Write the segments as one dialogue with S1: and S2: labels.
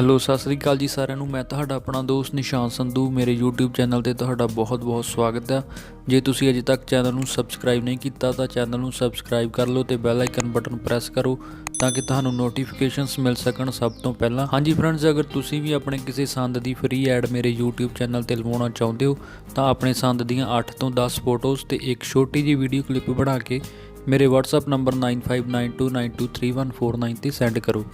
S1: Hello Sat Sri ਅਕਾਲ ਜੀ ਸਾਰਿਆਂ ਨੂੰ। मैं ਤੁਹਾਡਾ ਆਪਣਾ ਦੋਸਤ ਨਿਸ਼ਾਨ ਸੰਧੂ ਮੇਰੇ YouTube ਚੈਨਲ ਤੇ ਤੁਹਾਡਾ ਬਹੁਤ ਸਵਾਗਤ ਹੈ। ਜੇ ਤੁਸੀਂ ਅਜੇ ਤੱਕ ਚੈਨਲ ਨੂੰ ਸਬਸਕ੍ਰਾਈਬ ਨਹੀਂ ਕੀਤਾ ਤਾਂ ਚੈਨਲ ਨੂੰ ਸਬਸਕ੍ਰਾਈਬ ਕਰ ਲਓ ਤੇ ਬੈਲ ਆਈਕਨ ਬਟਨ ਪ੍ਰੈਸ ਕਰੋ ਤਾਂ ਕਿ ਤੁਹਾਨੂੰ ਨੋਟੀਫਿਕੇਸ਼ਨਸ ਮਿਲ ਸਕਣ ਸਭ ਤੋਂ ਪਹਿਲਾਂ। ਹਾਂਜੀ ਫਰੈਂਡਸ, ਅਗਰ ਤੁਸੀਂ ਵੀ ਆਪਣੇ ਕਿਸੇ ਸੰਦ ਦੀ ਫ੍ਰੀ ਐਡ ਮੇਰੇ YouTube ਚੈਨਲ ਤੇ ਲਵਾਉਣਾ ਚਾਹੁੰਦੇ ਹੋ ਤਾਂ ਆਪਣੇ ਸੰਦ ਦੀਆਂ 8 ਤੋਂ 10 ਫੋਟੋਜ਼ ਤੇ ਇੱਕ ਛੋਟੀ ਜਿਹੀ ਵੀਡੀਓ ਕਲਿੱਪ ਬਣਾ ਕੇ ਮੇਰੇ WhatsApp ਨੰਬਰ 9592923149 ਤੇ ਸੈਂਡ ਕਰੋ।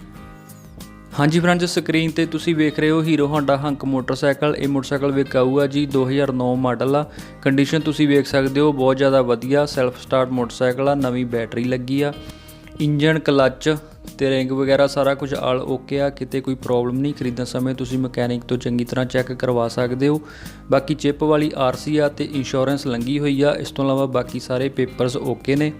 S1: ਹਾਂਜੀ ਫਰੈਂਡਸ, ਸਕਰੀਨ ਤੇ ਤੁਸੀਂ ਵੇਖ ਰਹੇ ਹੋ ਹੀਰੋ ਹੋਂਡਾ ਹੰਕ ਮੋਟਰਸਾਈਕਲ। ਇਹ ਮੋਟਰਸਾਈਕਲ ਵਿਕਾਊ ਆ ਜੀ, 2009 ਮਾਡਲ ਆ। ਕੰਡੀਸ਼ਨ ਤੁਸੀਂ ਵੇਖ ਸਕਦੇ ਹੋ ਬਹੁਤ ज़्यादा ਵਧੀਆ। ਸੈਲਫ ਸਟਾਰਟ ਮੋਟਰਸਾਈਕਲ ਆ, ਨਵੀਂ ਬੈਟਰੀ ਲੱਗੀ ਆ। ਇੰਜਨ, ਕਲੱਚ ਤੇ ਰਿੰਗ ਵਗੈਰਾ ਸਾਰਾ ਕੁਝ ਆਲ ਓਕੇ ਆ, ਕਿਤੇ ਕੋਈ ਪ੍ਰੋਬਲਮ ਨਹੀਂ। ਖਰੀਦਣ ਸਮੇਂ ਤੁਸੀਂ ਮਕੈਨਿਕ ਤੋਂ ਚੰਗੀ ਤਰ੍ਹਾਂ ਚੈੱਕ ਕਰਵਾ ਸਕਦੇ ਹੋ। ਬਾਕੀ ਚਿੱਪ ਵਾਲੀ RC ਆ ਤੇ ਇੰਸ਼ੋਰੈਂਸ ਲੰਘੀ ਹੋਈ ਆ। ਇਸ ਤੋਂ ਇਲਾਵਾ ਬਾਕੀ ਸਾਰੇ ਪੇਪਰਸ ਓਕੇ ਨੇ।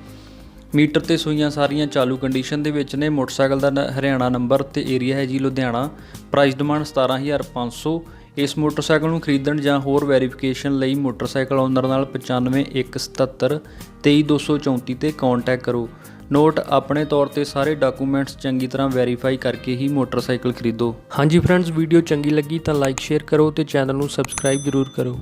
S1: मीटर ते सूइयां सारियां चालू कंडीशन दे विच ने। मोटरसाइकिल का हरियाणा नंबर ते एरिया है जी लुधियाना। Price demand 17,500। इस मोटरसाइकिल नूं खरीदण जां होर वैरीफिकेशन लई मोटरसाइकिल ओनर नाल 9517 23234 ते कॉन्टैक्ट करो। नोट, अपने तौर पर सारे डॉकूमेंट्स चंगी तरह वैरीफाई करके ही मोटरसाइकिल खरीदो। हाँ जी फ्रेंड्स, वीडियो चंगी लगी तो लाइक शेयर करो तो चैनल नूं सबसक्राइब जरूर करो।